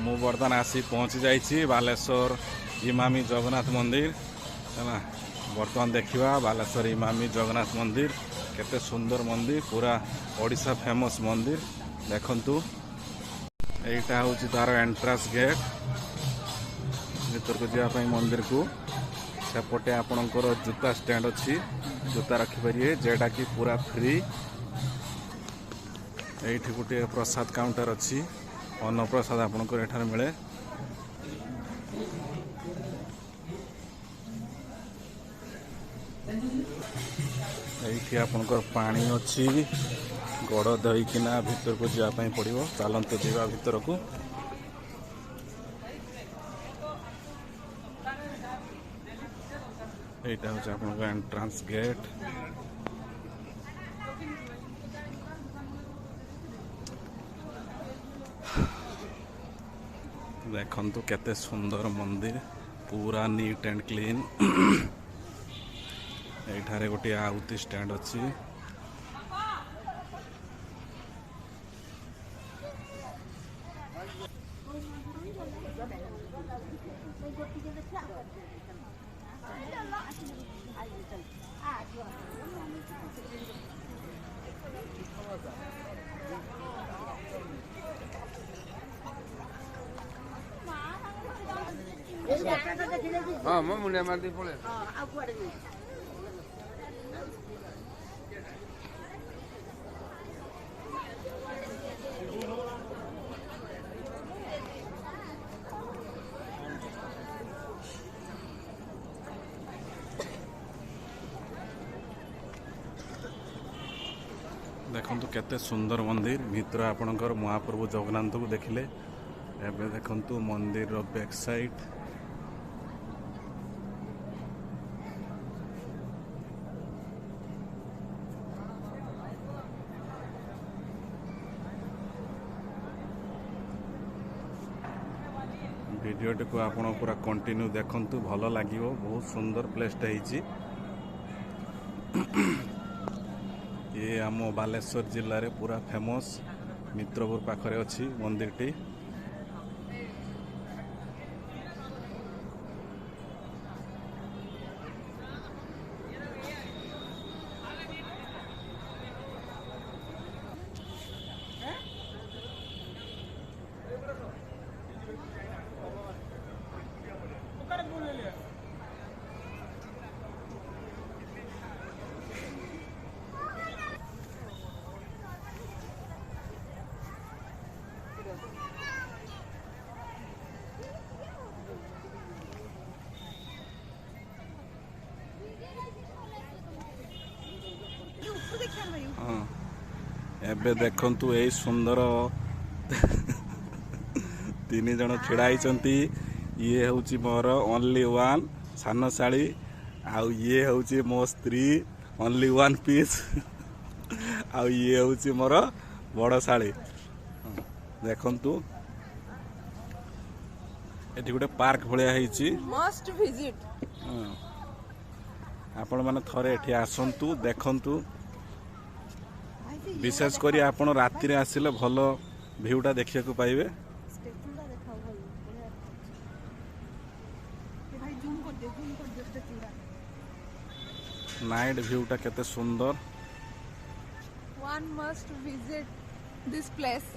मु बर्तमान आसी पहुँची जाइए बालेश्वर इमामी जगन्नाथ मंदिर है। बर्तमान देखा बालेश्वर इमामी जगन्नाथ मंदिर केते सुंदर मंदिर पूरा ओडिशा फेमस मंदिर देखंतु। एटा हूँ तार एंट्रांस गेट भीतर को जावाई मंदिर को सेपटे आपणकर जूता स्टैंड अच्छी जूता रखिपारे जेटा कि पूरा फ्री। एठी गोटे प्रसाद काउंटर अच्छी अन्न प्रसाद आपणकर एठार मिले। एठी आपणकर पानी अच्छी गड़ दहीकिना भीतर को जावाई पड़ो चलते जावा भीतर को। एटा हूँ आपन एंट्रांस गेट। देखंतु केते सुंदर मंदिर पूरा नीट एंड क्लीन। एठारे गोटे आउती स्टैंड अच्छी। हाँ मैं मुंडे मारती पड़े देखंतु केते सुंदर मंदिर भीतर आपणकर महाप्रभु जगन्नाथ को देखिले। एबे देखंतु मंदिर रो बैक साइड वीडियो को आपण पूरा कंटिन्यू देखंतु भल लागिवो। बहुत सुंदर प्लेसटा ହେଇची। ये आम बालेश्वर जिले में पूरा फेमस मित्रपुर पाखरे अच्छी मंदिर टी। हाँ एबे देखंतु ए सुंदर तीन जन छिड़ा होती। ये हूँ मोर ओनली वन सान शाड़ी आउ ये हूँ मो स्त्री ओनली वन पीस आउ ये हूँ मोर बड़ शाड़ी। देखंतु एटी गोटे पार्क भाया मस्ट विजिट। आपण माने थरे एठी आसंतु देखंतु। विशेष करी आपण राति रे आसिले भलो व्यूटा देखिया को पाइबे। नाइट व्यूटा केते सुंदर। One must visit this place.